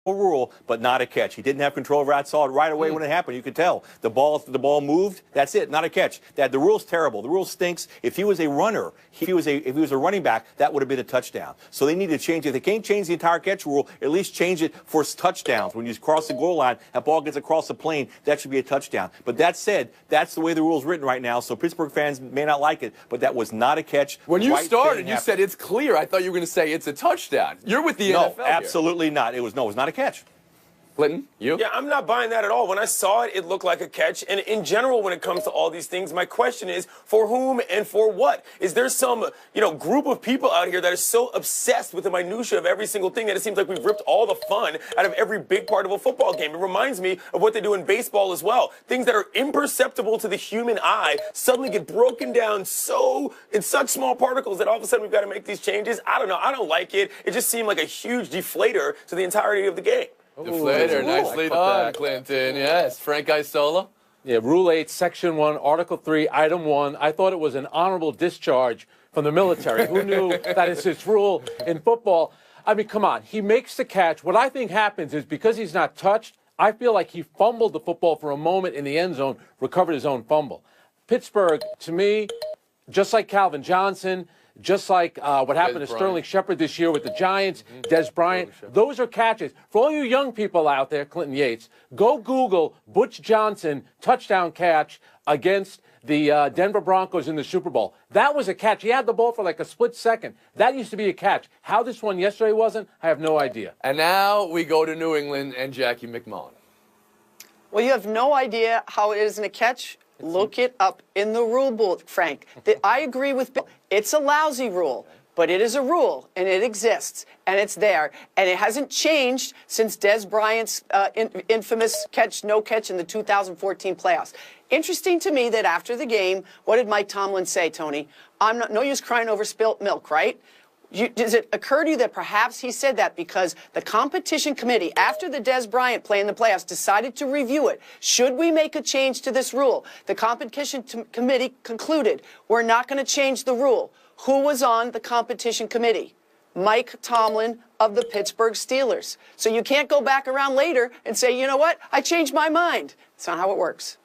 rule, but not a catch. He didn't have control over that. Saw it right away when it happened. You could tell the ball moved. That's it, not a catch. The rule's terrible. The rule stinks. If he was a runner, if he was a running back, that would have been a touchdown. So they need to change it. They can't change the entire catch rule. At least change it for touchdowns. When you cross the goal line, that ball gets across the plane. That should be a touchdown. But that said, that's the way the rule's written right now. So Pittsburgh fans may not like it, but that was not a catch. When you started, you said it's clear. I thought you were going to say it's a touchdown. You're with the NFL. No, absolutely not. It was not a catch. Clinton, you? Yeah, I'm not buying that at all. When I saw it, it looked like a catch. And in general, when it comes to all these things, my question is, for whom and for what? Is there some, group of people out here that are so obsessed with the minutia of every single thing that it seems like we've ripped all the fun out of every big part of a football game? It reminds me of what they do in baseball as well. Things that are imperceptible to the human eye suddenly get broken down in such small particles that all of a sudden we've got to make these changes. I don't know. I don't like it. It just seemed like a huge deflator to the entirety of the game. Deflator, nicely done, Clinton. Yes, Frank Isola. Yeah, Rule 8, Section 1, Article 3, Item 1. I thought it was an honorable discharge from the military. Who knew that is its rule in football? I mean, come on. He makes the catch. What I think happens is because he's not touched, I feel like he fumbled the football for a moment in the end zone, recovered his own fumble. Pittsburgh, to me, just like Calvin Johnson, just like what happened to Sterling Shepard this year with the Giants, Des Bryant. Those are catches. For all you young people out there, Clinton Yates, go Google Butch Johnson touchdown catch against the Denver Broncos in the Super Bowl. That was a catch. He had the ball for like a split second. That used to be a catch. How this one yesterday wasn't, I have no idea. And now we go to New England and Jackie McMullen. Well, you have no idea how it isn't a catch. Look it up in the rule book, Frank. I agree with Bill. It's a lousy rule, but it is a rule, and it exists, and it's there, and it hasn't changed since Des Bryant's infamous no catch in the 2014 playoffs. Interesting to me that after the game, what did Mike Tomlin say, Tony? No use crying over spilt milk, right? Does it occur to you that perhaps he said that because the competition committee, after the Des Bryant play in the playoffs, decided to review it? Should we make a change to this rule? The competition committee concluded we're not going to change the rule. Who was on the competition committee? Mike Tomlin of the Pittsburgh Steelers. So you can't go back around later and say, you know what, I changed my mind. That's not how it works.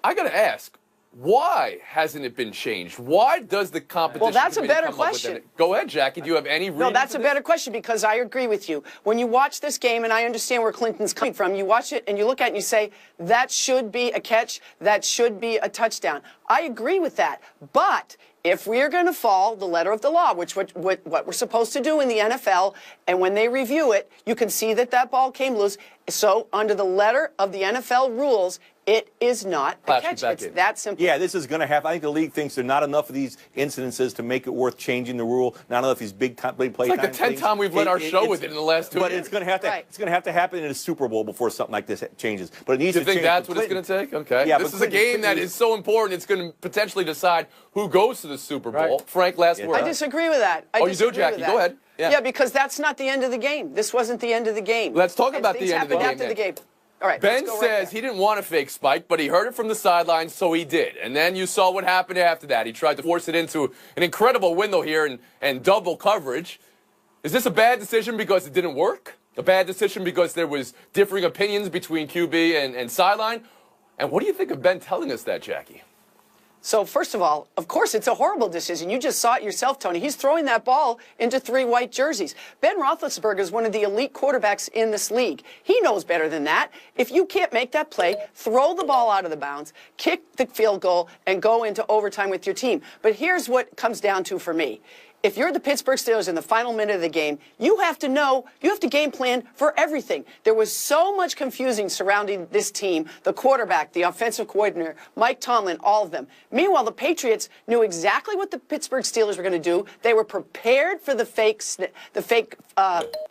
I got to ask. Why hasn't it been changed? Why does the competition? Well, that's a better question. Go ahead, Jackie. Do you have any reason? No, that's a better question because I agree with you. When you watch this game, and I understand where Clinton's coming from, you watch it and you look at it and you say, that should be a catch, that should be a touchdown. I agree with that. But if we are going to follow the letter of the law, which what we're supposed to do in the NFL, and when they review it, you can see that ball came loose. So under the letter of the NFL rules, it is not a catch. It's that simple. Yeah, this is going to happen. I think the league thinks there are not enough of these incidences to make it worth changing the rule. Not enough of these big play It's like the 10th time we've led our show with it in the last 2 years. But it's going to have to. Right. It's going to have to happen in a Super Bowl before something like this changes. But it needs to change. You think that's what it's going to take? Okay. Yeah, this is a game that is so important. It's going to potentially decide who goes to the Super Bowl. Right. Frank, last word. I disagree with that. You do, Jackie? Go ahead. Yeah, because that's not the end of the game. This wasn't the end of the game. Let's talk about the end of the game. After the game. All right, Ben says he didn't want a fake spike, but he heard it from the sidelines, so he did. And then you saw what happened after that. He tried to force it into an incredible window here and double coverage. Is this a bad decision because it didn't work? A bad decision because there was differing opinions between QB and sideline? And what do you think of Ben telling us that, Jackie? So, first of all, of course, it's a horrible decision. You just saw it yourself, Tony. He's throwing that ball into 3 white jerseys. Ben Roethlisberger is one of the elite quarterbacks in this league. He knows better than that. If you can't make that play, throw the ball out of the bounds, kick the field goal, and go into overtime with your team. But here's what comes down to for me. If you're the Pittsburgh Steelers in the final minute of the game, you have to game plan for everything. There was so much confusing surrounding this team, the quarterback, the offensive coordinator, Mike Tomlin, all of them. Meanwhile, the Patriots knew exactly what the Pittsburgh Steelers were going to do. They were prepared for the fake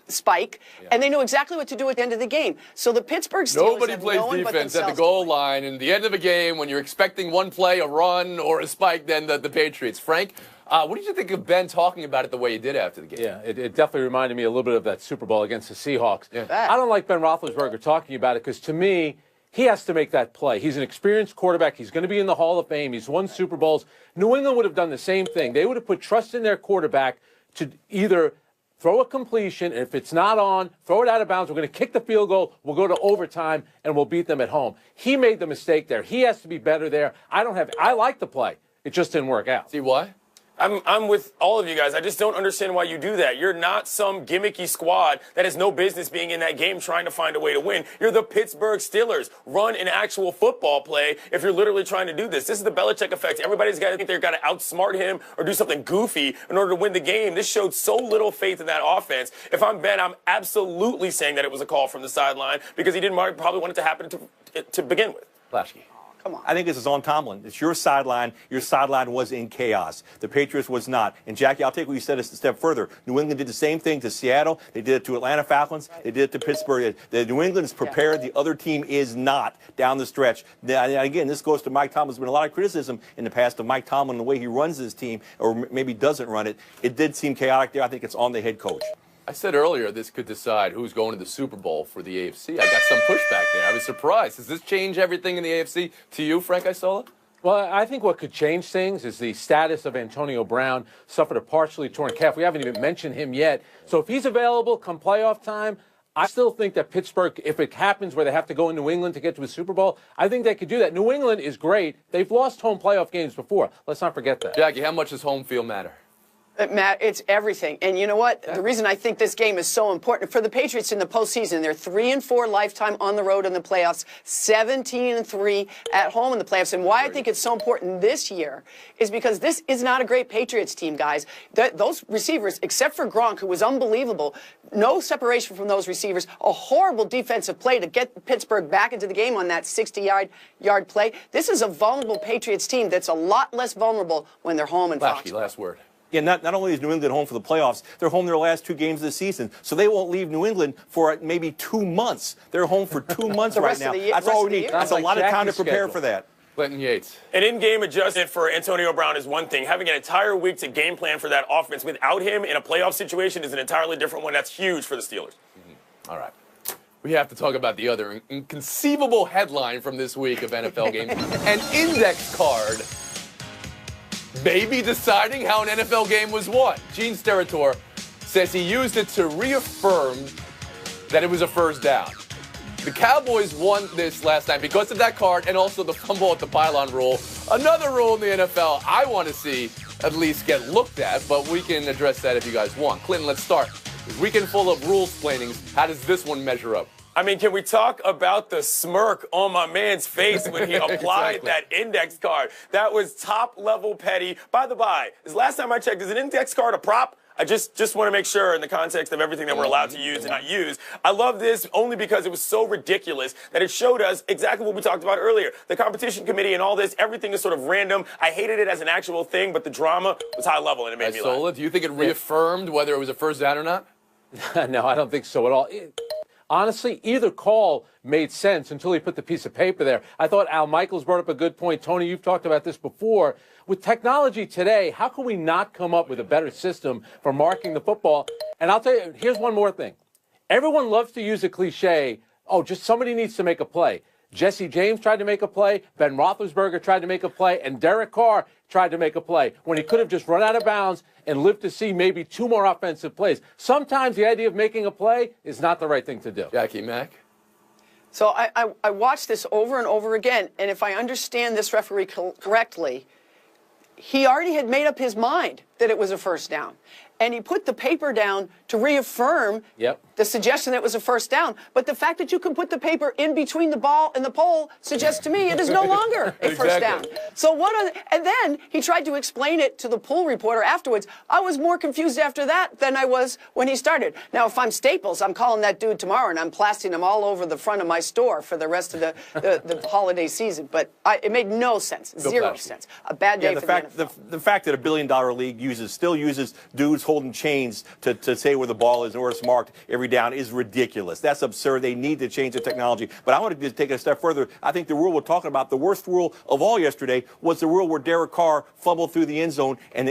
spike, and they knew exactly what to do at the end of the game. So the Pittsburgh Steelers Nobody plays defense at the goal line, and the end of a game when you're expecting one play, a run, or a spike, then the Patriots. Frank? What did you think of Ben talking about it the way he did after the game? Yeah, it definitely reminded me a little bit of that Super Bowl against the Seahawks. Yeah. I don't like Ben Roethlisberger talking about it because, to me, he has to make that play. He's an experienced quarterback. He's going to be in the Hall of Fame. He's won Super Bowls. New England would have done the same thing. They would have put trust in their quarterback to either throw a completion, and if it's not on, throw it out of bounds. We're going to kick the field goal. We'll go to overtime, and we'll beat them at home. He made the mistake there. He has to be better there. I like the play. It just didn't work out. See why? I'm with all of you guys. I just don't understand why you do that. You're not some gimmicky squad that has no business being in that game trying to find a way to win. You're the Pittsburgh Steelers. Run an actual football play if you're literally trying to do this. This is the Belichick effect. Everybody's got to think they've got to outsmart him or do something goofy in order to win the game. This showed so little faith in that offense. If I'm Ben, I'm absolutely saying that it was a call from the sideline because he didn't probably want it to happen to begin with. Lasky. Come on. I think this is on Tomlin. It's your sideline. Your sideline was in chaos. The Patriots was not. And, Jackie, I'll take what you said a step further. New England did the same thing to Seattle. They did it to Atlanta Falcons. They did it to Pittsburgh. The New England is prepared. The other team is not down the stretch. Now, again, this goes to Mike Tomlin. There's been a lot of criticism in the past of Mike Tomlin and the way he runs his team, or maybe doesn't run it. It did seem chaotic there. I think it's on the head coach. I said earlier this could decide who's going to the Super Bowl for the AFC. I got some pushback there. I was surprised. Does this change everything in the AFC to you, Frank Isola? Well, I think what could change things is the status of Antonio Brown. Suffered a partially torn calf. We haven't even mentioned him yet. So if he's available come playoff time, I still think that Pittsburgh, if it happens where they have to go in New England to get to a Super Bowl, I think they could do that. New England is great. They've lost home playoff games before. Let's not forget that. Jackie, how much does home field matter? Matt, it's everything. And you know what? The reason I think this game is so important for the Patriots in the postseason, they're 3-4 lifetime on the road in the playoffs, 17-3 at home in the playoffs. And why I think it's so important this year is because this is not a great Patriots team, guys. Those receivers, except for Gronk, who was unbelievable, no separation from those receivers, a horrible defensive play to get Pittsburgh back into the game on that 60-yard play. This is a vulnerable Patriots team that's a lot less vulnerable when they're home in Lasky, Foxborough. last word. Yeah, not only is New England home for the playoffs, they're home their last 2 games of the season. So they won't leave New England for maybe 2 months. They're home for 2 months The right rest of now. the year- That's rest all of we the need. year. That's a Sounds lot like of time to Jackie's prepare schedule. for that. Clinton Yates. An in-game adjustment for Antonio Brown is one thing. Having an entire week to game plan for that offense without him in a playoff situation is an entirely different one. That's huge for the Steelers. All right. We have to talk about the other inconceivable headline from this week of NFL games. An index card maybe deciding how an NFL game was won. Gene Steratore says he used it to reaffirm that it was a first down. The Cowboys won this last night because of that card and also the fumble at the pylon rule. Another rule in the NFL I want to see at least get looked at, but we can address that if you guys want. Clinton, let's start. Weekend full of rules explainings. How does this one measure up? I mean, can we talk about the smirk on my man's face when he applied Exactly. that index card? That was top-level petty. By the by, this last time I checked, is an index card a prop? I just want to make sure in the context of everything that we're allowed to use and not use. I love this only because it was so ridiculous that it showed us exactly what we talked about earlier. The competition committee and all this, everything is sort of random. I hated it as an actual thing, but the drama was high level and it made me laugh. Isola, do you think it reaffirmed whether it was a first down or not? No, I don't think so at all. Honestly, either call made sense until he put the piece of paper there. I thought Al Michaels brought up a good point. Tony, you've talked about this before. With technology today, how can we not come up with a better system for marking the football? And I'll tell you, here's one more thing. Everyone loves to use a cliche, oh, just somebody needs to make a play. Jesse James tried to make a play, Ben Roethlisberger tried to make a play, and Derek Carr tried to make a play when he could have just run out of bounds and lived to see maybe 2 more offensive plays. Sometimes the idea of making a play is not the right thing to do. Jackie Mack? So I watched this over and over again, and if I understand this referee correctly, he already had made up his mind that it was a first down. And he put the paper down to reaffirm the suggestion that it was a first down. But the fact that you can put the paper in between the ball and the pole suggests to me it is no longer a first down. So and then he tried to explain it to the pool reporter afterwards. I was more confused after that than I was when he started. Now, if I'm Staples, I'm calling that dude tomorrow and I'm plastering him all over the front of my store for the rest of the holiday season. But it made no sense, zero sense. A bad day for the NFL. The fact that a billion-dollar league still uses dudes holding chains to say where the ball is and where it's marked every down is ridiculous. That's absurd. They need to change the technology. But I want to take it a step further. I think the rule we're talking about, the worst rule of all yesterday, was the rule where Derek Carr fumbled through the end zone and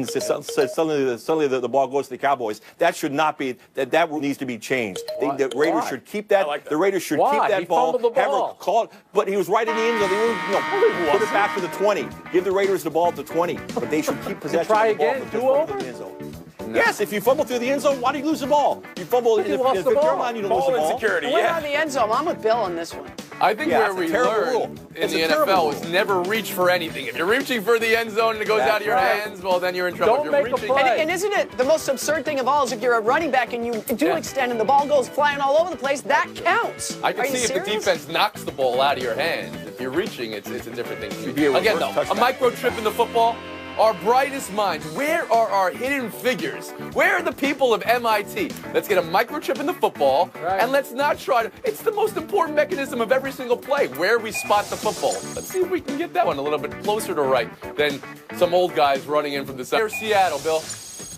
suddenly the ball goes to the Cowboys. That should not be. That rule needs to be changed. The Raiders should keep that. like that. The Raiders should keep that He ball. fumbled the ball. Have her called, but he was right in the end zone. Put it back to the 20. Give the Raiders the ball at the 20. But they should keep possession Try of the ball. again. at the Do over? end zone. Yes, if you fumble through the end zone, why do you lose the ball? You fumble in the lost the 50-yard ball. line, you don't lose Ball the ball. insecurity, What yeah. about the end zone? I'm with Bill on this one. I think Yeah, where it's a we terrible learned rule. in It's the a terrible NFL rule. is never reach for anything. If you're reaching for the end zone and it goes That's out of your right. hands, well, then you're in trouble. Don't If you're make a reaching, play. And isn't it the most absurd thing of all is if you're a running back and you do Yeah. extend and the ball goes flying all over the place, that counts. I can Are you see if the serious? defense knocks the ball out of your hands. If you're reaching, it's a different thing. be a Again, reverse though, a touchdown. microchip in the football. Our brightest minds, where are our hidden figures? Where are the people of MIT? Let's get a microchip in the football, Right. and let's not try to. It's the most important mechanism of every single play, where we spot the football. Let's see if we can get that one a little bit closer to right than some old guys running in from the side. Here's Seattle, Bill.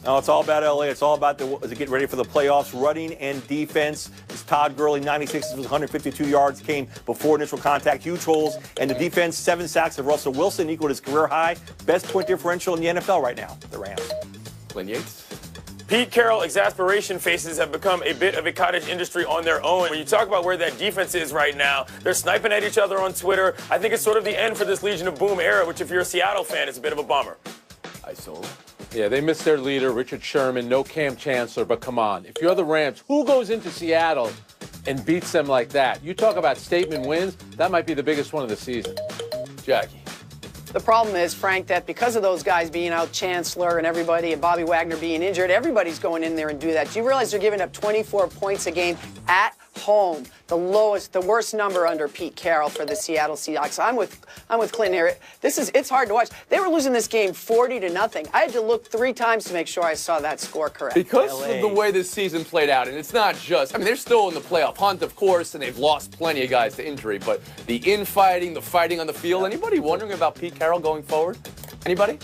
No, it's all about LA. It's all about getting ready for the playoffs, running and defense. It's Todd Gurley, 96 with 152 yards, came before initial contact, huge holes, and the defense, 7 sacks of Russell Wilson, equaled his career high, best point differential in the NFL right now. The Rams. Glenn Yates. Pete Carroll exasperation faces have become a bit of a cottage industry on their own. When you talk about where that defense is right now, they're sniping at each other on Twitter. I think it's sort of the end for this Legion of Boom era, which if you're a Seattle fan, is a bit of a bummer. I saw. Yeah, they missed their leader, Richard Sherman, no Cam Chancellor, but come on. If you're the Rams, who goes into Seattle and beats them like that? You talk about statement wins, that might be the biggest one of the season. Jackie. The problem is, Frank, that because of those guys being out, Chancellor and everybody, and Bobby Wagner being injured, everybody's going in there and do that. Do you realize they're giving up 24 points a game at home? The worst number under Pete Carroll for the Seattle Seahawks. I'm with Clinton here. It's hard to watch. They were losing this game 40-0. I had to look 3 times to make sure I saw that score correct. Because LA. of the way this season played out, and it's not just, I mean, they're still in the playoff hunt, of course, and they've lost plenty of guys to injury, but the infighting, the fighting on the field, anybody wondering about Pete Carroll going forward? Anybody?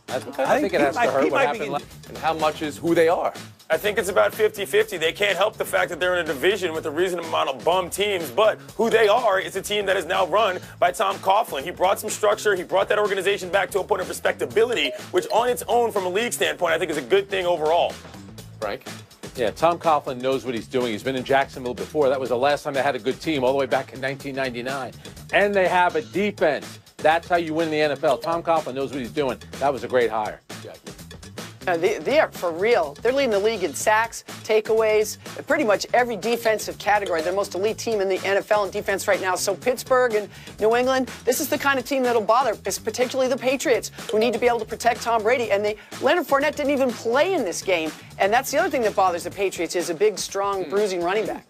I think it has to hurt what happened last. And how much is who they are? I think it's about 50-50. They can't help the fact that they're in a division with a reasonable amount of bum teams, but who they are is a team that is now run by Tom Coughlin. He brought some structure. He brought that organization back to a point of respectability, which on its own, from a league standpoint, I think is a good thing overall. Frank? Yeah, Tom Coughlin knows what he's doing. He's been in Jacksonville before. That was the last time they had a good team, all the way back in 1999. And they have a defense. That's how you win in the NFL. Tom Coughlin knows what he's doing. That was a great hire. Jackie. They are for real. They're leading the league in sacks, takeaways, pretty much every defensive category. They're the most elite team in the NFL in defense right now. So Pittsburgh and New England, this is the kind of team that'll bother, particularly the Patriots, who need to be able to protect Tom Brady. And Leonard Fournette didn't even play in this game. And that's the other thing that bothers the Patriots is a big, strong, bruising running back.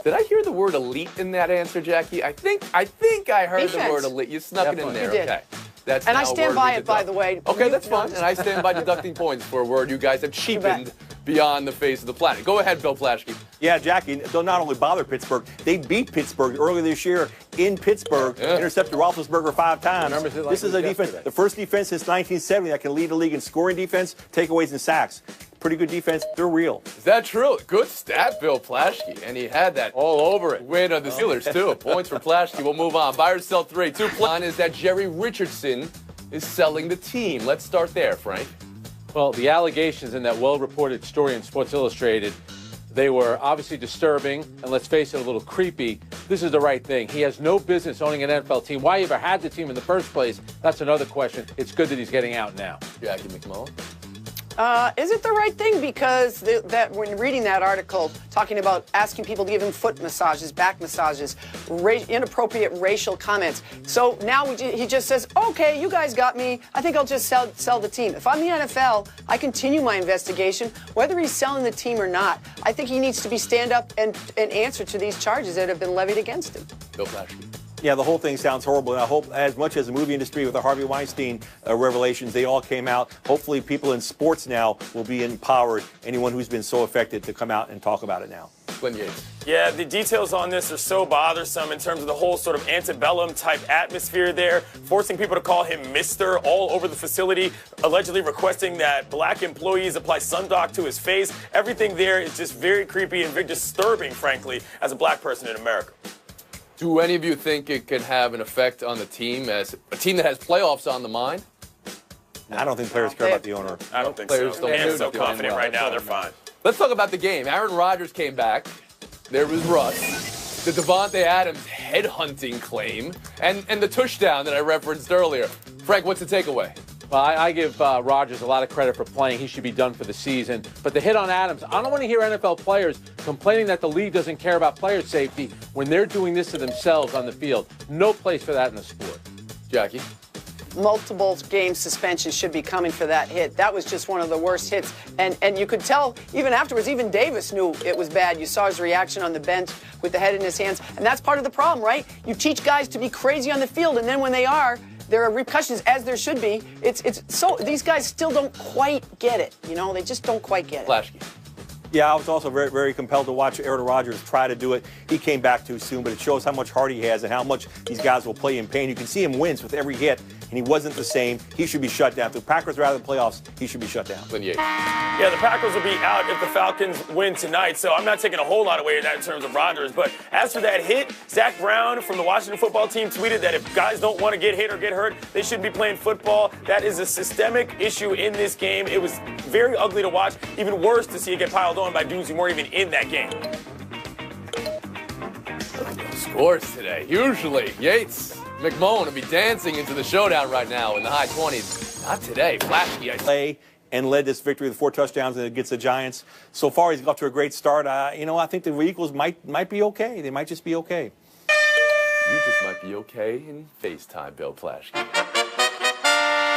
Did I hear the word elite in that answer, Jackie? I think I heard the Defense. word elite. You snuck it in Definitely. there. You did. Okay. That's And I now a stand word by we it, by deduct. the way. Okay, You- that's fine. And I stand by deducting points for a word you guys have cheapened bet. beyond the face of the planet. Go ahead, Bill Plaschke. Yeah, Jackie, they'll not only bother Pittsburgh, they beat Pittsburgh earlier this year in Pittsburgh, intercepted Roethlisberger 5 times. Remembers it like This it is a was defense, yesterday. the first defense since 1970 that can lead the league in scoring defense, takeaways, and sacks. Pretty good defense. They're real. Is that true? Good stat, Bill Plaschke. And he had that All over it. win on the Steelers, too. Points for Plaschke. We'll move on. Buy or sell 3. 2 plan is that Jerry Richardson is selling the team. Let's start there, Frank. Well, the allegations in that well-reported story in Sports Illustrated, they were obviously disturbing, and let's face it, a little creepy. This is the right thing. He has no business owning an NFL team. Why he ever had the team in the first place, that's another question. It's good that he's getting out now. Jackie McMullen. Is it the right thing? Because that when reading that article, talking about asking people to give him foot massages, back massages, inappropriate racial comments. So now he just says, okay, you guys got me. I think I'll just sell the team. If I'm the NFL, I continue my investigation, whether he's selling the team or not. I think he needs to be stand up and answer to these charges that have been levied against him. Bill Plaschke. Yeah, the whole thing sounds horrible, and I hope, as much as the movie industry with the Harvey Weinstein revelations, they all came out. Hopefully, people in sports now will be empowered. Anyone who's been so affected to come out and talk about it now. Glenn Yates. Yeah, the details on this are so bothersome in terms of the whole sort of antebellum type atmosphere there, forcing people to call him Mr. all over the facility, allegedly requesting that black employees apply sunblock to his face. Everything there is just very creepy and very disturbing, frankly, as a black person in America. Do any of you think it could have an effect on the team as a team that has playoffs on the mind? I don't think players care about the owner. I don't think Players so. don't They're do so it. confident Well, right now, that's they're fine. Let's talk about the game. Aaron Rodgers came back. There was Russ. The Devontae Adams headhunting claim. And the touchdown that I referenced earlier. Frank, what's the takeaway? Well, I give Rodgers a lot of credit for playing. He should be done for the season. But the hit on Adams, I don't want to hear NFL players complaining that the league doesn't care about player safety when they're doing this to themselves on the field. No place for that in the sport. Jackie? Multiple game suspension should be coming for that hit. That was just one of the worst hits. And you could tell even afterwards, even Davis knew it was bad. You saw his reaction on the bench with the head in his hands. And that's part of the problem, right? You teach guys to be crazy on the field, and then when they are, there are repercussions, as there should be. It's so these guys still don't quite get it. You know, they just don't quite get it. Flashkey. Yeah, I was also very, very compelled to watch Aaron Rodgers try to do it. He came back too soon, but it shows how much heart he has and how much these guys will play in pain. You can see him wins with every hit, and he wasn't the same. He should be shut down. If the Packers are out of the playoffs, he should be shut down. Yeah, the Packers will be out if the Falcons win tonight, so I'm not taking a whole lot away in that in terms of Rodgers. But as for that hit, Zach Brown from the Washington football team tweeted that if guys don't want to get hit or get hurt, they shouldn't be playing football. That is a systemic issue in this game. It was very ugly to watch. Even worse to see it get piled on by dudes who weren't even in that game. Scores today. Usually, Yates, McMullen would be dancing into the showdown right now in the high 20s. Not today. Flashkey, I Play and led this victory with 4 touchdowns against the Giants. So far, he's off to a great start. I think the Eagles might be okay. They might just be okay. You just might be okay in FaceTime, Bill Flashkey.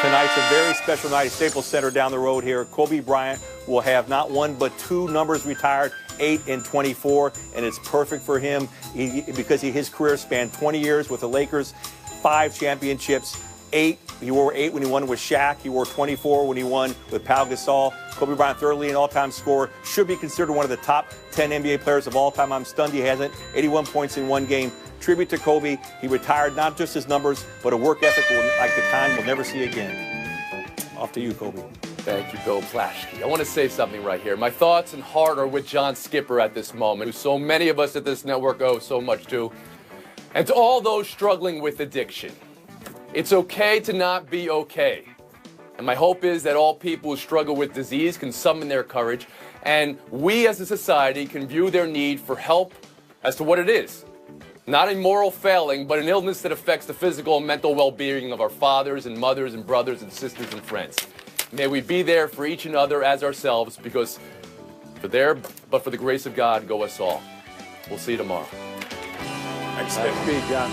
Tonight's a very special night at Staples Center down the road here. Kobe Bryant will have not 1 but 2 numbers retired, 8 and 24, and it's perfect for him because his career spanned 20 years with the Lakers, 5 championships, 8. He wore 8 when he won with Shaq. He wore 24 when he won with Pau Gasol. Kobe Bryant, third leading all-time scorer, should be considered one of the top 10 NBA players of all time. I'm stunned he hasn't. 81 points in 1 game. Tribute to Kobe. He retired not just his numbers, but a work ethic like the kind we'll never see again. Off to you, Kobe. Thank you, Bill Flashkey. I want to say something right here. My thoughts and heart are with John Skipper at this moment, who so many of us at this network owe so much to. And to all those struggling with addiction. It's okay to not be okay. And my hope is that all people who struggle with disease can summon their courage, and we as a society can view their need for help as to what it is. Not a moral failing, but an illness that affects the physical and mental well-being of our fathers and mothers and brothers and sisters and friends. May we be there for each and other as ourselves, because for the grace of God, go us all. We'll see you tomorrow. Thanks, Speed, John.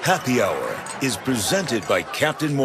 Happy Hour is presented by Captain Morgan.